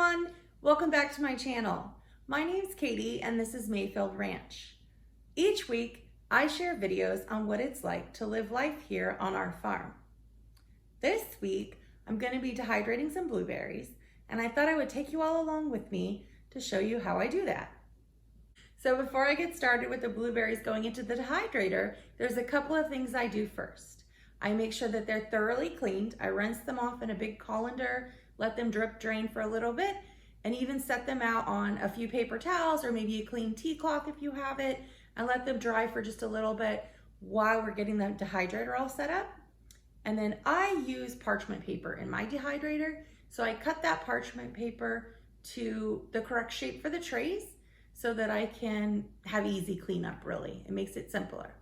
everyone, welcome back to my channel. My name's Katie and this is Mayfield Ranch. Each week I share videos on what it's like to live life here on our farm. This week I'm going to be dehydrating some blueberries and I thought I would take you all along with me to show you how I do that. So before I get started with the blueberries going into the dehydrator, there's a couple of things I do first. I make sure that they're thoroughly cleaned. I rinse them off in a big colander, let them drip drain for a little bit, and even set them out on a few paper towels or maybe a clean tea cloth if you have it, and let them dry for just a little bit while we're getting the dehydrator all set up. And then I use parchment paper in my dehydrator. So I cut that parchment paper to the correct shape for the trays so that I can have easy cleanup really. It makes it simpler.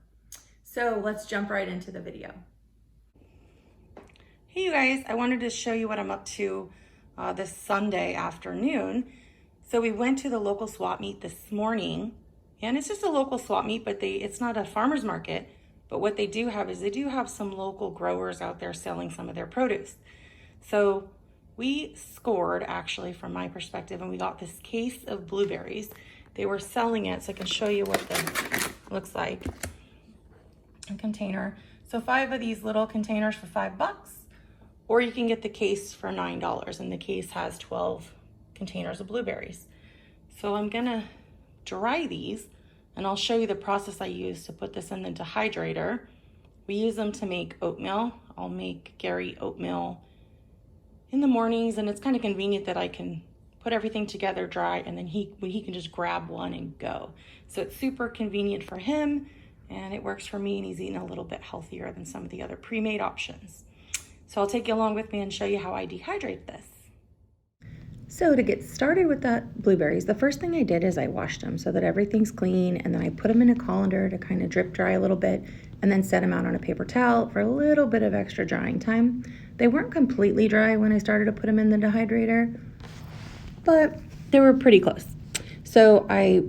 So let's jump right into the video. Hey you guys, I wanted to show you what I'm up to this Sunday afternoon. So we went to the local swap meet this morning, and it's just a local swap meet, but it's not a farmer's market. But what they do have is they do have some local growers out there selling some of their produce. So we scored, actually, from my perspective, and we got this case of blueberries. They were selling it, so I can show you what this looks like. A container. So 5 of these little containers for $5. Or you can get the case for $9, and the case has 12 containers of blueberries. So I'm gonna dry these, and I'll show you the process I use to put this in the dehydrator. We use them to make oatmeal. I'll make Gary oatmeal in the mornings, and it's kind of convenient that I can put everything together dry, and then he can just grab one and go. So it's super convenient for him, and it works for me, and he's eating a little bit healthier than some of the other pre-made options. So I'll take you along with me and show you how I dehydrate this. So to get started with the blueberries, the first thing I did is I washed them so that everything's clean, and then I put them in a colander to kind of drip dry a little bit, and then set them out on a paper towel for a little bit of extra drying time. They weren't completely dry when I started to put them in the dehydrator, but they were pretty close. So I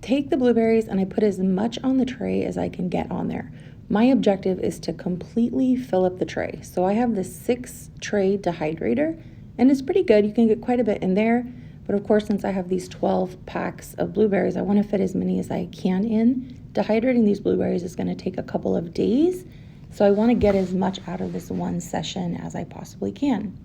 take the blueberries and I put as much on the tray as I can get on there. My objective is to completely fill up the tray. So I have this 6-tray dehydrator, and it's pretty good. You can get quite a bit in there. But of course, since I have these 12 packs of blueberries, I want to fit as many as I can in. Dehydrating these blueberries is going to take a couple of days. So I want to get as much out of this one session as I possibly can.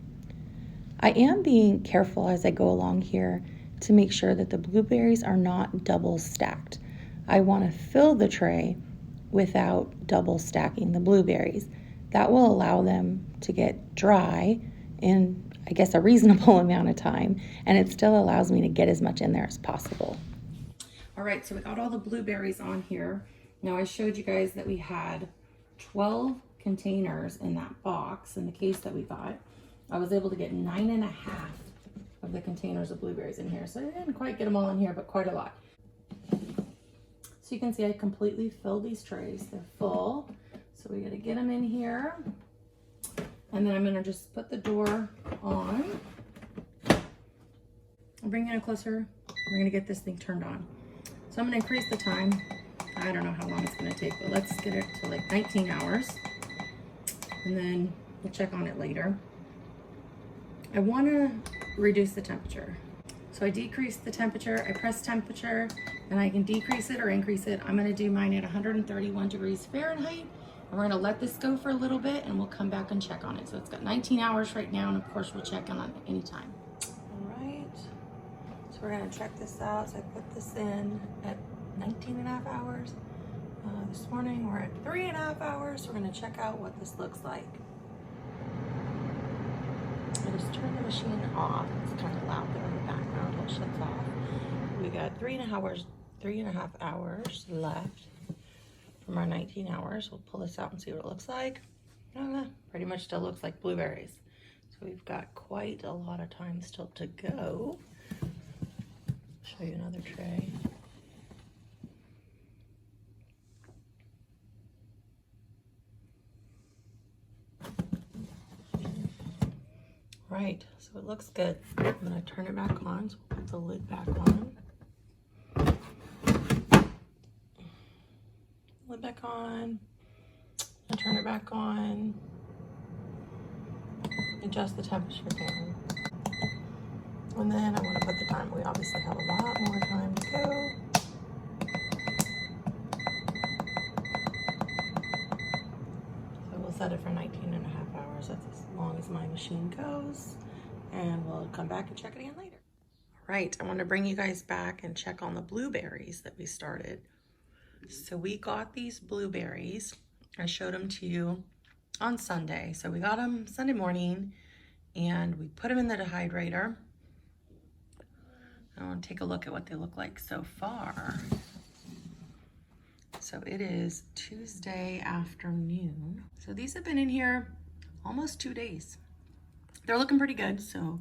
I am being careful as I go along here to make sure that the blueberries are not double stacked. I want to fill the tray without double stacking the blueberries. That will allow them to get dry in, I guess, a reasonable amount of time, and it still allows me to get as much in there as possible. All right, so we got all the blueberries on here. Now I showed you guys that we had 12 containers in that box in the case that we got. I was able to get 9.5 of the containers of blueberries in here. So I didn't quite get them all in here, but quite a lot. So you can see I completely filled these trays. They're full. So we gotta get them in here. And then I'm gonna just put the door on. I'll bring it in closer. We're gonna get this thing turned on. So I'm gonna increase the time. I don't know how long it's gonna take, but let's get it to like 19 hours. And then we'll check on it later. I wanna reduce the temperature. So I decrease the temperature, I press temperature, and I can decrease it or increase it. I'm gonna do mine at 131 degrees Fahrenheit. And we're gonna let this go for a little bit and we'll come back and check on it. So it's got 19 hours right now, and of course we'll check on it anytime. All right, so we're gonna check this out. So I put this in at 19.5 hours. This morning we're at 3.5 hours. So we're gonna check out what this looks like. I just turn the machine off. It's kind of loud there in the background. It shuts off. We got 3.5 hours left from our 19 hours. We'll pull this out and see what it looks like. Pretty much still looks like blueberries. So we've got quite a lot of time still to go. Show you another tray. Right, so it looks good. I'm gonna turn it back on, so we'll put the lid back on. Lid back on, and turn it back on. Adjust the temperature down. And then I want to put the time. We obviously have a lot more time to go. So we'll set it for 19.5 hours. That's as long as my machine goes. And we'll come back and check it again later. All right, I want to bring you guys back and check on the blueberries that we started. So we got these blueberries. I showed them to you on Sunday. So we got them Sunday morning and we put them in the dehydrator. I want to take a look at what they look like so far. So it is Tuesday afternoon. So these have been in here almost 2 days. They're looking pretty good, so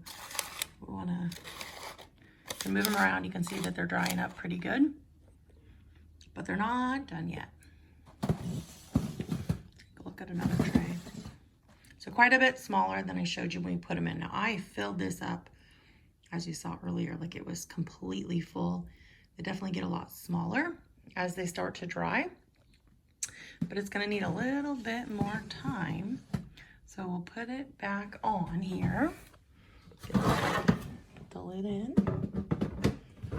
we want to move them around. You can see that they're drying up pretty good, but they're not done yet. Take a look at another tray. So quite a bit smaller than I showed you when we put them in. Now I filled this up, as you saw earlier, like it was completely full. They definitely get a lot smaller as they start to dry, but it's gonna need a little bit more time. So we'll put it back on here. Put the lid in.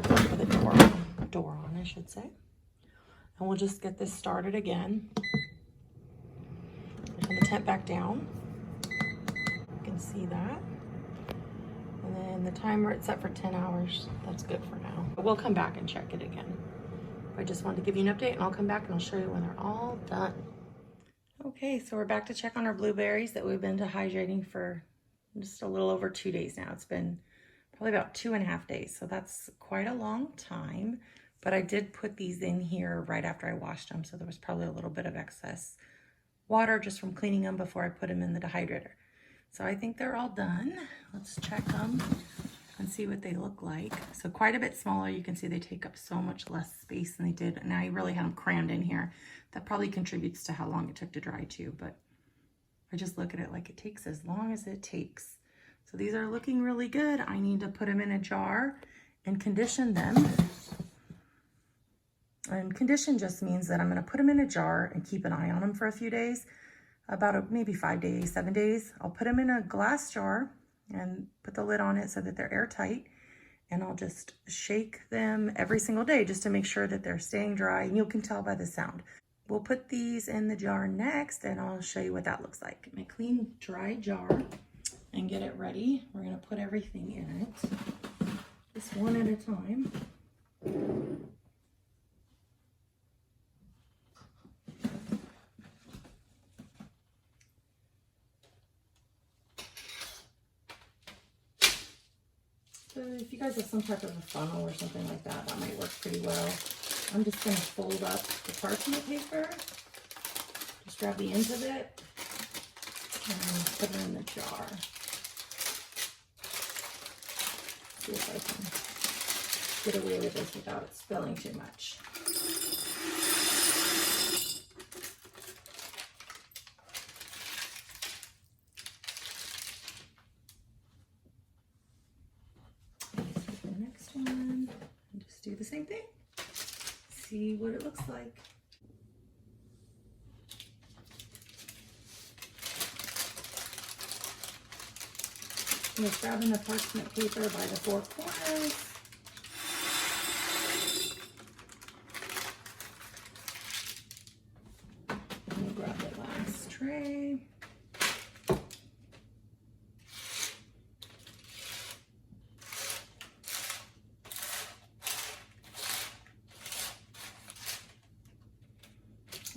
Put the door on, I should say. And we'll just get this started again. Turn the temp back down. You can see that. And then the timer, it's set for 10 hours. That's good for now. But we'll come back and check it again. I just wanted to give you an update, and I'll come back and I'll show you when they're all done. Okay, so we're back to check on our blueberries that we've been dehydrating for just a little over 2 days now. It's been probably about 2.5 days, so that's quite a long time. But I did put these in here right after I washed them, so there was probably a little bit of excess water just from cleaning them before I put them in the dehydrator. So I think they're all done. Let's check them and see what they look like. So quite a bit smaller. You can see they take up so much less space than they did. And I really had them crammed in here. That probably contributes to how long it took to dry too, but I just look at it like it takes as long as it takes. So these are looking really good. I need to put them in a jar and condition them. And condition just means that I'm gonna put them in a jar and keep an eye on them for a few days, about maybe 5 days, 7 days. I'll put them in a glass jar and put the lid on it so that they're airtight. And I'll just shake them every single day just to make sure that they're staying dry. And you can tell by the sound. We'll put these in the jar next and I'll show you what that looks like. Get my clean, dry jar and get it ready. We're gonna put everything in it, just one at a time. So if you guys have some type of a funnel or something like that, that might work pretty well. I'm just going to fold up the parchment paper, just grab the ends of it, and put it in the jar. See if I can get away with this without it spilling too much. Do the same thing, see what it looks like. I'm just grabbing the parchment paper by the 4 corners. Let me grab the last tray.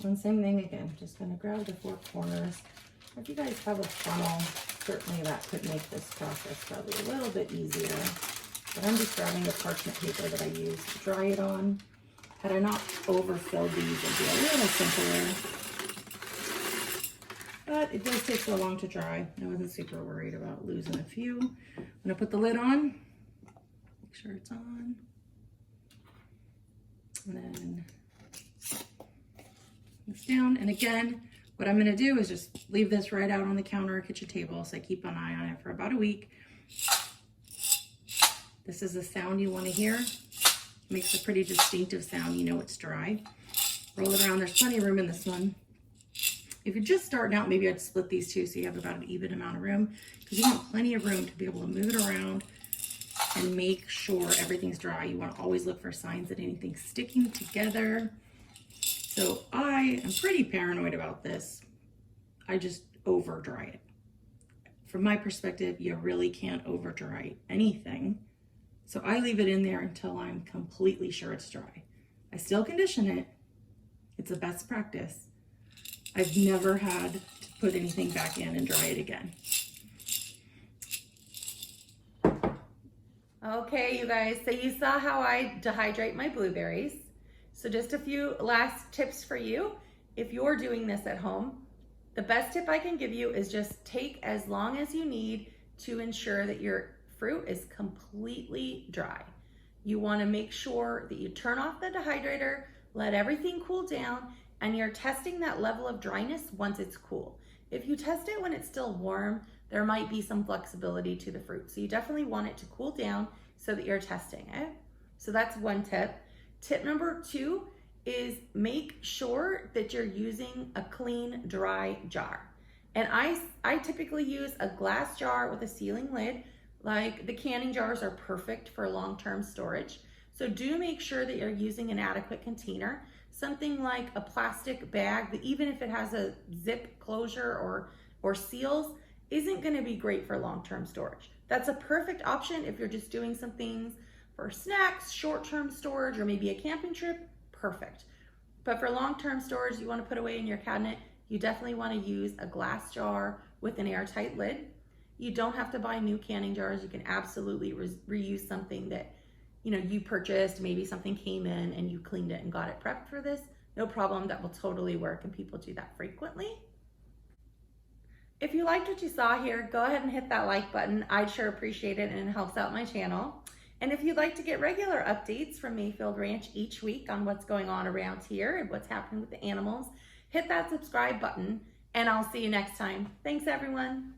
And same thing again, just gonna grab the 4 corners. If you guys have a funnel, certainly that could make this process probably a little bit easier. But I'm just grabbing the parchment paper that I use to dry it on. Had I not overfilled these, it'd be a little simpler. But it does take so long to dry. I wasn't super worried about losing a few. I'm gonna put the lid on, make sure it's on. And then it's down. And again, what I'm gonna do is just leave this right out on the counter or kitchen table so I keep an eye on it for about a week. This is the sound you wanna hear. It makes a pretty distinctive sound, you know it's dry. Roll it around, there's plenty of room in this one. If you're just starting out, maybe I'd split these two so you have about an even amount of room, because you want plenty of room to be able to move it around and make sure everything's dry. You want to always look for signs that anything's sticking together. So I am pretty paranoid about this. I just over dry it. From my perspective, you really can't over dry anything. So I leave it in there until I'm completely sure it's dry. I still condition it. It's a best practice. I've never had to put anything back in and dry it again. Okay, you guys, so you saw how I dehydrate my blueberries. So just a few last tips for you. If you're doing this at home, the best tip I can give you is just take as long as you need to ensure that your fruit is completely dry. You want to make sure that you turn off the dehydrator, let everything cool down, and you're testing that level of dryness once it's cool. If you test it when it's still warm, there might be some flexibility to the fruit. So you definitely want it to cool down so that you're testing it. So that's one tip. Tip number 2 is make sure that you're using a clean, dry jar. And I typically use a glass jar with a sealing lid. Like the canning jars are perfect for long-term storage. So do make sure that you're using an adequate container. Something like a plastic bag that even if it has a zip closure or seals, isn't gonna be great for long-term storage. That's a perfect option if you're just doing some things for snacks, short-term storage, or maybe a camping trip, perfect. But for long-term storage you wanna put away in your cabinet, you definitely wanna use a glass jar with an airtight lid. You don't have to buy new canning jars. You can absolutely reuse something that you purchased, maybe something came in and you cleaned it and got it prepped for this. No problem, that will totally work and people do that frequently. If you liked what you saw here, go ahead and hit that like button. I'd sure appreciate it and it helps out my channel. And if you'd like to get regular updates from Mayfield Ranch each week on what's going on around here and what's happening with the animals, hit that subscribe button and I'll see you next time. Thanks everyone.